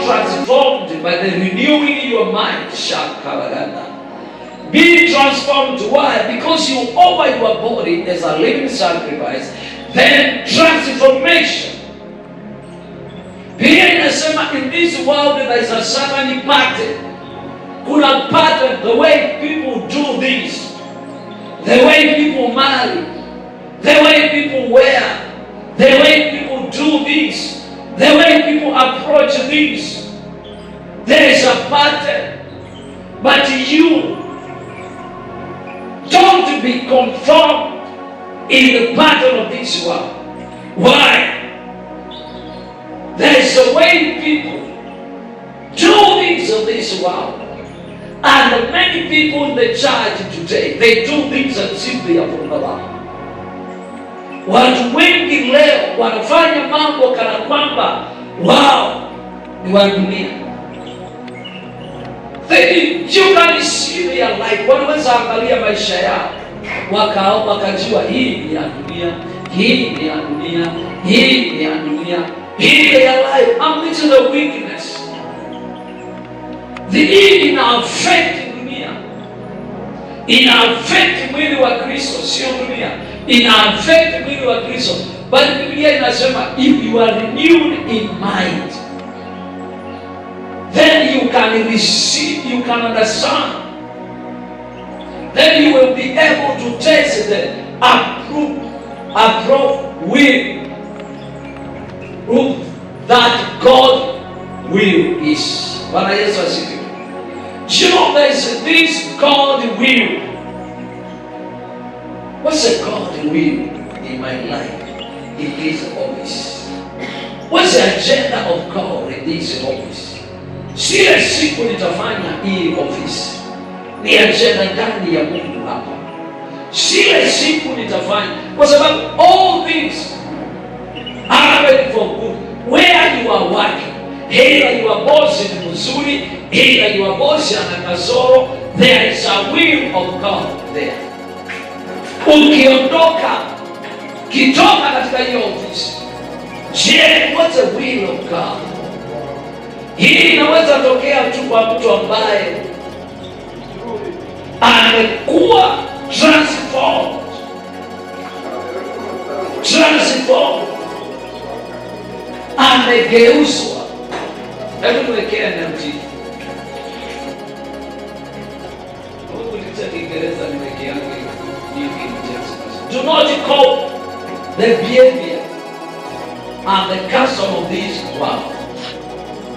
transformed by the renewing your mind. Shakaraganda. Be transformed. Why? Because you offer your body as a living sacrifice. Then transformation. Biblia inasema in this world there is a certain pattern. Kuna pattern, the way people do this, the way people marry, the way people wear, the way people do this, the way people approach this. There is a pattern. But you don't be conformed in the pattern of this world. Why? There is a way people do things of this world. And many people in the church today, they do things that simply are from the world. Watu wengi leo wanafanya mambo kana kwamba wao ni wa dunia. You can see their life. Wanaweza angalia maisha yao wakajua hii ni ya dunia, hii ni ya dunia, hii ni ya dunia. Hii their life. And this is the weakness. The hii ina affect dunia, ina affect mwili wa Kristo, sio dunia. Ina affect mwili wa Kristo. But Biblia inasema if you are renewed in mind, then you can receive, you can understand. Then you will be able to taste the approved will that God will is. Bwana Yesu asifiwe. You know there is this God will. What's a God will in my life, in this office? What's the agenda of God in this office? Sile siku nitafanya hii ofisi, ni agenda gani ya Mungu hapa? Sile siku nitafanya, kwa sababu all things are ready for good. Where you are working, either your boss ni mzuri, either your boss ana kasoro, there is a will of God there. Ukiondoka kitoka katika hiyo ofisi, je, what's the will of God? Hii inaweza tokea tu kwa mtu ambaye amekuwa transformed. Amegeuzwa. Hebu niwekea NLT. Mungu nitia Kiingereza niwekea hivi. Do not copy the behavior and the custom of this world.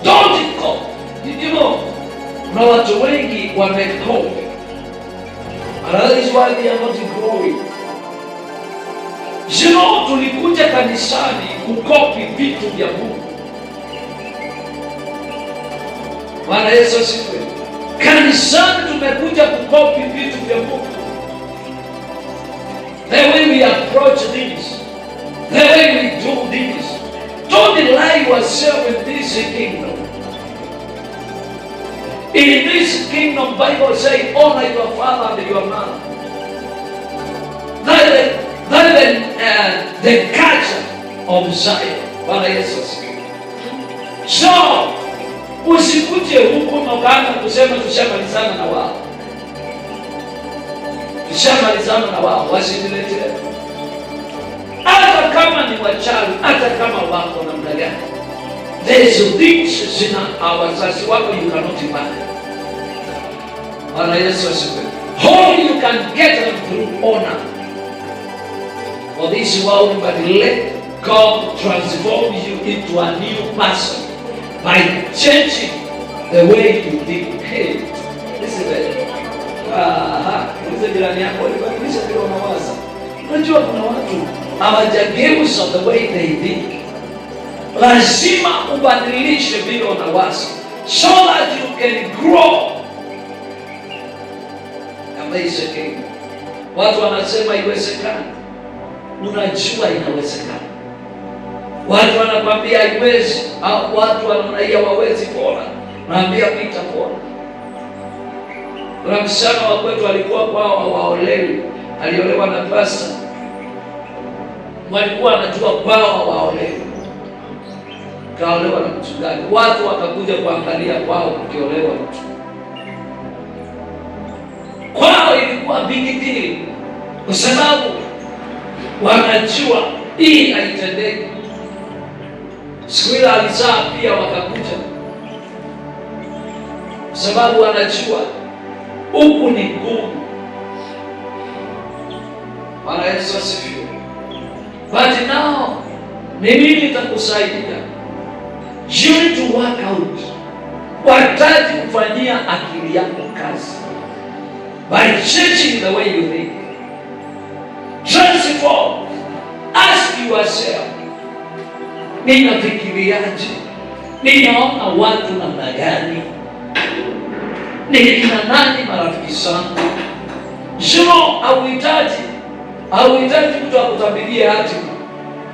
Don't copy. You know, kuna watu wengi wamekopi. And that is why they are not growing. You know, tulikuja kanisani kukopi vitu vya Mungu. Bwana Yesu asifiwe. Kanisani tumekuja kukopi vitu vya Mungu. The way we approach things, the way we do things. Don't lie yourself in this kingdom. In this kingdom, Bible says, honor your father and your mother. That is the culture of Zion. Bwana Yesu asifiwe. So, usikuje huku na ukaanza kusema tushamalizana na wao. Tushamalizana na wao, wasiniletee. Hata kama ni wachawi, hata kama wako namna gani. There is things zina wazazi wako you cannot imagine. Bwana Yesu asifiwe. Only you can get them through honor. For this world, but let God transform you into a new person by changing the way you think. Hey, listen there. Listen jirani yako, libadilisha vile unawaza. Unajua kuna watu hawajageuza the way they think. Lazima ubadilishe vile unawaza so that you can grow. Amazing. Watu wanasema iwezekani. Unajua inawezekana. Watu wanakwambia haiwezi, au watu wanaona hawawezi bora. Naambia pita bora. Kuna msichana wa kwetu alikuwa kwao hawaolewi. Aliolewa na pasta. Walikuwa anajua kwao hawaolewi. kaolewa na mchungaji, watu wakakuja kuangalia kwao kukiolewa mtu. Kwao ilikuwa big deal, kwa sababu wanajua hii haitendeki. Siku ile alizaa pia wakakuja, kwa sababu wanajua huku ni ngumu. Bwana Yesu asifiwe. But now ni mimi nitakusaidia. You need to work out. Wahitaji kufanyia akili yako kazi by changing the way you think. Transform. Ask yourself, ninafikiriaje? Ninaona watu namna gani? Ni kina nani marafiki zangu? Hauhitaji mtu akutabirie hatima.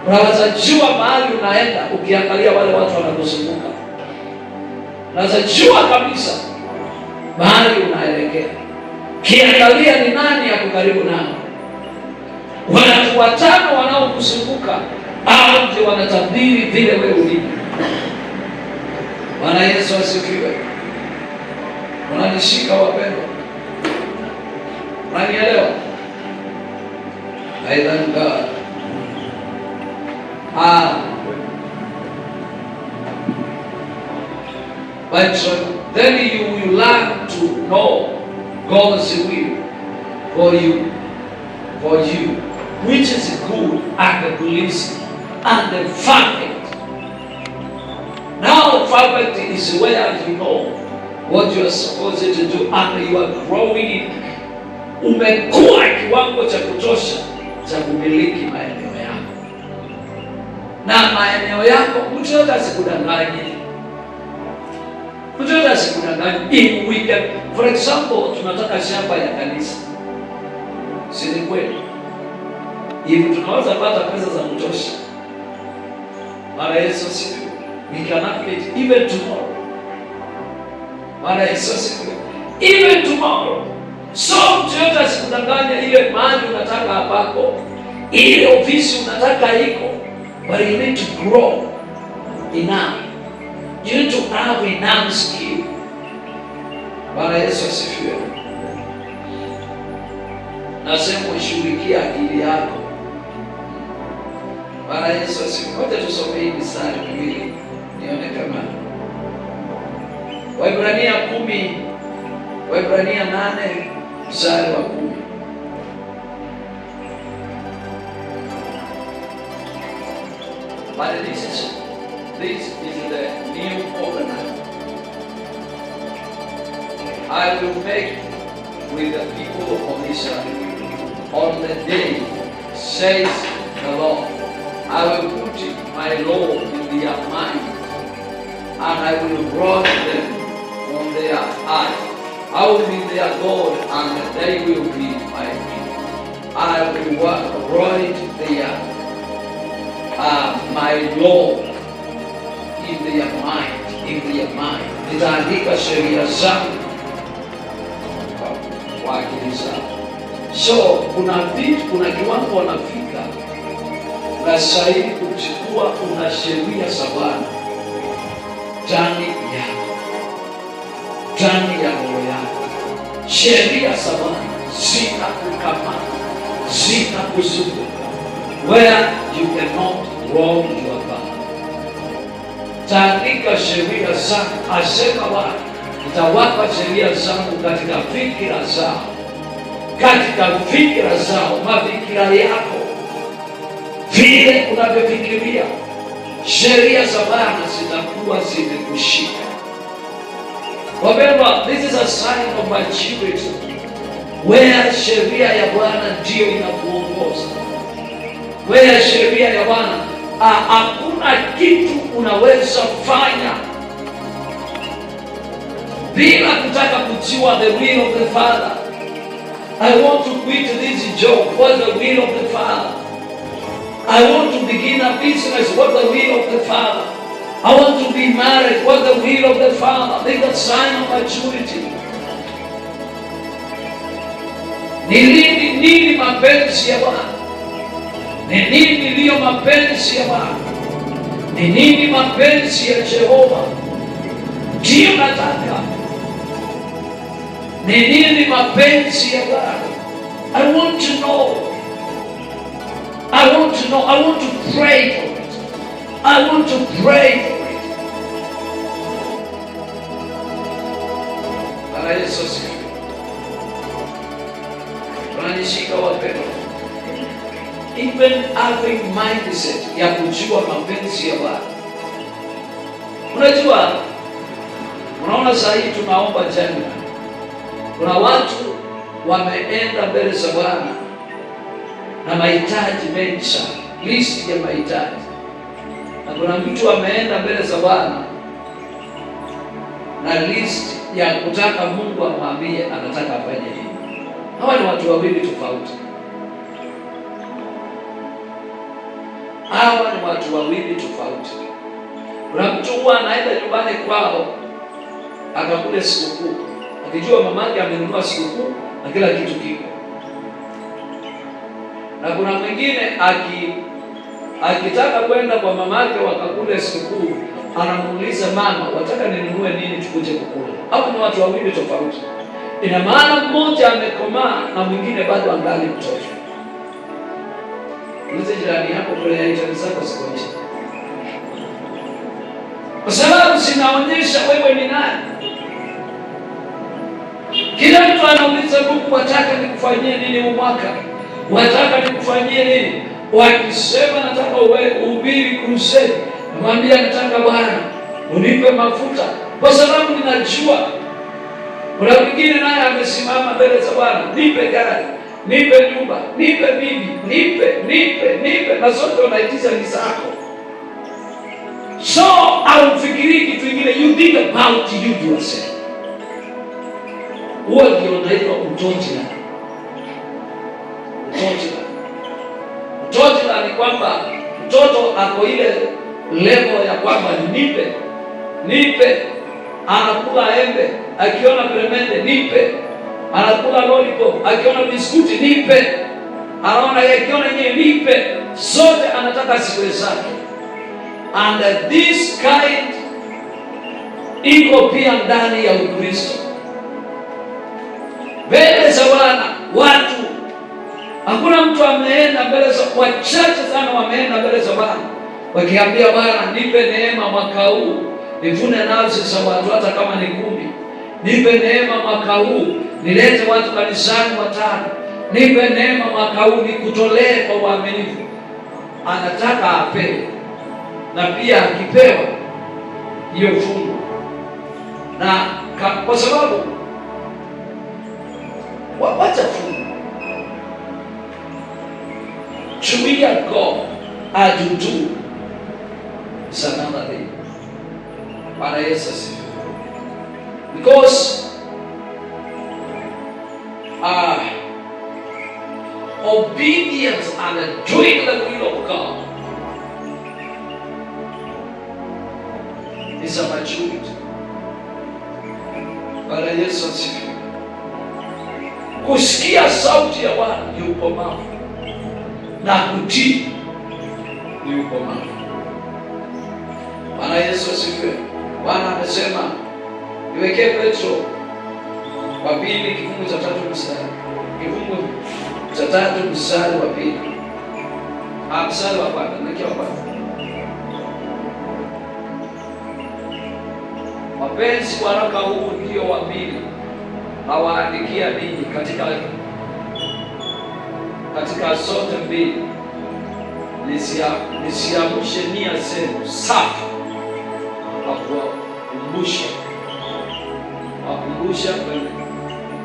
Unaweza jua mahali unaenda ukiangalia wale watu wanakuzunguka. Unaweza jua kabisa mahali unaelekea kiangalia ni nani yako karibu nao. Watu watano wanaokuzunguka hao ndio wanatabiri vile wewe ulivyo. Bwana Yesu asifiwe. Unanishika wapendwa? Unanielewa? I thank God. But then you will learn to know God's will for you, which is good and pleasing and perfect. Now perfect is where you know what you are supposed to do and you are growing. Umekuwa kiwango cha kutosha cha kumiliki maeneo yako, na maeneo yako mtu yote asikudanganye. Mtu yote asikudanganye. If we can, for example, tunataka shamba ya kanisa, si ni kweli? If tunaweza pata pesa za kutosha, Bwana Yesu asifiwe, we can have it even tomorrow. Bwana Yesu asifiwe, even tomorrow. So mtu yote asikudanganya ile mali unataka hapako, ile ofisi unataka iko, but you need to grow enough. You need to have enough skill. Bwana Yesu asifiwe. Nasema ushughulikie akili yako. Bwana Yesu asifiwe. Wote tusome hii mstari miwili nione kama Waebrania 10, Waebrania 8 mstari wa 10. But this is the new covenant. I will make with the people of Israel on the day, says the Lord. I will put my law in their mind, and I will write them on their heart. I will be their God, and they will be my people. I will write my law in their mind. Nitaandika sheria zangu kwa akili zao. So kuna kiwango wanafika na sahihi kuchukua una sheria za Bwana ndani ya moyo yako. Sheria za Bwana zitakukamata, zitakuzuia where you cannot wrong your God. Taandika sheria zangu, asema Bwana, nitawapa sheria zangu katika fikira zao, mafikira yako, vile unavyofikiria. Sheria za Bwana zitakuwa zimekushika. Remember, this is a sign of maturity, where sheria ya Bwana ndio inakuongoza. Where sheria ya Bwana, hakuna kitu unaweza fanya bila kutaka kujua the will of the Father. I want to quit this job. What's the will of the Father? I want to begin a business. What's the will of the Father? I want to be married. What's the will of the Father? This is a sign of maturity. Ni nini mapenzi ya Bwana? Ni nini iliyo mapenzi ya Bwana? Ni nini mapenzi ya Jehova? Ndiyo nataka. Ni nini mapenzi ya Bwana? I want to know. I want to know. I want to pray for it. I want to pray for it. Bwana Yesu asifiwe. Tunanishika wapendwa. Even having mindset ya kujua mapenzi ya Bwana. Unajua, unaona saa hii tunaomba jana. Kuna watu wameenda mbele za Bwana na mahitaji mengi sana, listi ya mahitaji. Na kuna mtu ameenda mbele za Bwana na listi ya kutaka Mungu amwambie anataka afanye nini. Hawa ni watu wawili tofauti. Hawa ni watu wawili tofauti. Kuna mtu huwa anaenda nyumbani kwao akakule sikukuu, akijua mamake amenunua sikukuu na kila kitu kiko. Na kuna mwingine akitaka kwenda kwa mamake wakakule sikukuu, anamuuliza mama, wataka ninunue nini tukuje kukula? Hapo ni watu wawili tofauti. Ina maana mmoja amekomaa na mwingine bado angali mtoto. Ulize jirani yako kule aitani zako sikoje. Kwa sababu zinaonyesha wewe ni nani. Kila mtu anauliza Mungu, wataka nikufanyie nini huu mwaka? Wataka nikufanyie nini? Wakisema nataka uhubiri crusade, namwambia nataka Bwana unipe mafuta, kwa sababu ninajua. Kuna mwingine naye amesimama mbele za Bwana, nipe gari, nipe nyumba, nipe bibi, nipe, na zote unaitisha ni zako. So haufikirii kitu kingine, you think about you yourself. Huo ndio unaitwa utotila. Utotila ni kwamba mtoto ako ile level ya kwamba nipe, anakula embe, akiona peremende nipe, anakula lollipop, akiona biskuti nipe, anaona akiona yeye nipe, zote anataka siku zake. And this kind iko pia ndani ya Ukristo. Mbele za Bwana watu, hakuna mtu ameenda mbele za, wachache sana wameenda mbele za Bwana wakiambia Bwana, nipe neema mwaka huu nivune nafsi za watu hata kama ni 10. Nipe neema mwaka huu nilete watu kanisani 5. Nipe neema mwaka huu nikutolee kwa uaminifu. Anataka apewe, na pia akipewa hiyo fungu. Na kwa sababu wacha fungu to be a God ajudu is another thing. Bwana Yesu asifiwe. Because obedience and doing the will of God is a maturity. Bwana Yesu asifiwe. Kusikia sauti ya Bwana ni ukomavu, na kutii ni ukomavu. Bwana Yesu asifiwe. Bwana amesema niwekee Petro wa pili kifungu cha 3 mstari. Kifungu cha 3 mstari wa pili. Mstari wa kwanza na kwa kwanza. Wapenzi, waraka huu ndio wa pili nawaandikia ninyi katika zote mbili, nisiamshe nia zenu safi, wakumbusha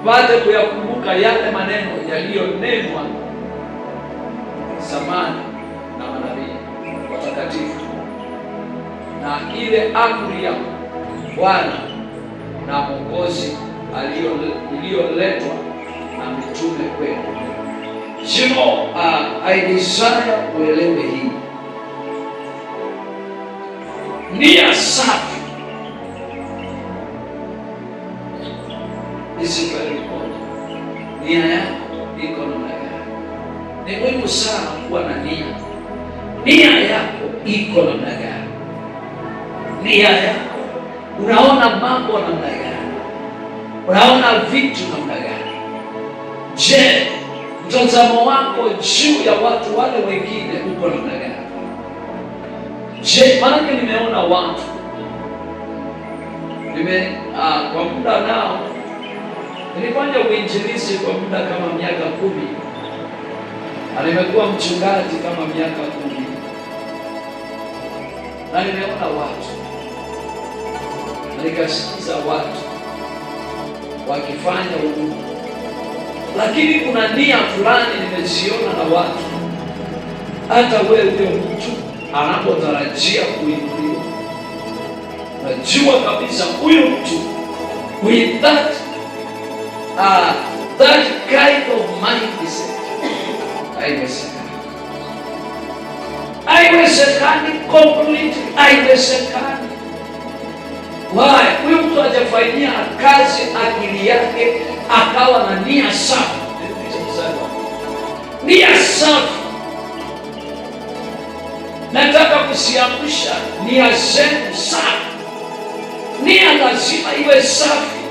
pate kuyakumbuka yale maneno yaliyonenwa zamani na manabii watakatifu, na ile amri ya Bwana na Mwokozi iliyoletwa na mitume kwenu. You know, I desire uelewe hii. Nia safi is very important. Nia yako iko namna gani? Ni muhimu sana kuwa na nia. Nia yako iko namna gani? nia yako. Unaona mambo namna gani? Unaona vitu namna gani? Je, mtazamo wako juu ya watu wale wengine uko namna gani? Je, maana nimeona watu kwa muda nao nilifanya uinjilisti kwa muda kama miaka 10, na nimekuwa mchungaji kama miaka 10, na nimeona watu na nikasikiza watu wakifanya huduma, lakini kuna nia fulani nimeziona na watu. Hata wewe huyo mtu anapotarajia kuinuliwa, najua kabisa huyu mtu with that kind of mindset haiwezekani completely, haiwezekani. Why? Huyu mtu hajafanyia kazi akili yake akawa na nia safi. Nia safi. Nataka kusiamsha nia zenu safi. Nia lazima iwe safi.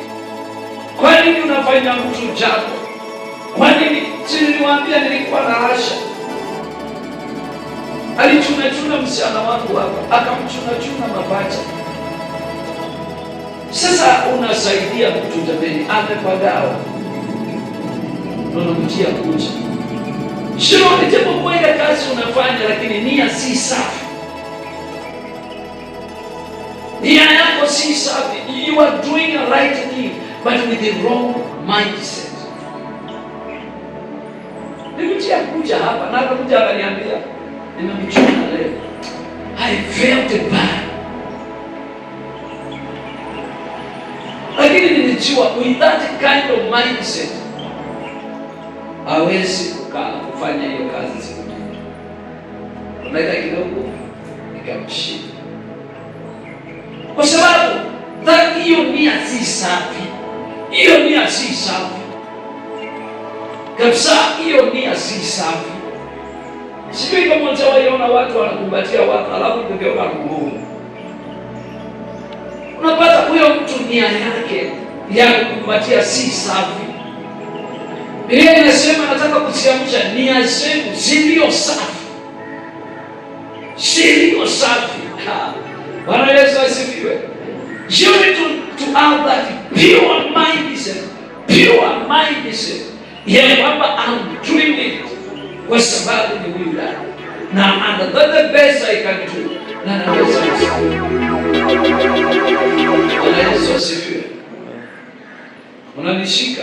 Kwa nini unafanya mtu jambo? Kwa nini? Niliwaambia nilikuwa na Asha. Alichuna msichana wangu hapa, akamchuna mapacha. Sasa unasaidia mtu jamani, amepagawa. Unamtia kucha. Sio ndipo kwa ile kazi unafanya, lakini nia si safi. Nia yako si safi. You are doing a right thing, but with the wrong mindset. Nimekuja kuja hapa na akakuja akaniambia nimemchuna leo. I felt bad. Lakini nilijua with that kind of mindset hawezi kufanya hiyo kazi siku moja. Unaenda kidogo nikamshika. Kwa sababu hiyo nia si safi. Hiyo nia si safi. Kabisa hiyo nia si safi. Sijui kama mtawaona watu wanakumbatia watu alafu ndio wanakuona. Unapata huyo mtu nia yake ya kukumbatia si safi. Biblia inasema nataka kusiamsha nia zenu zilio safi. Zilio safi. Bwana Yesu asifiwe. You need to have that pure mindset. Pure mindset. Ya kwamba I'm doing it kwa sababu ni huyu dada. Na that's the best I can do. Na naweza kusifiwe. Bwana Yesu asifiwe. Unanishika.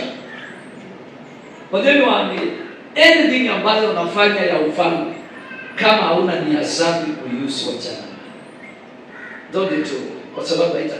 Wajeni waambie, anything ambayo unafanya ya ufalme, kama hauna nia safi kuihusu wachana. Don't do it, kwa sababu haita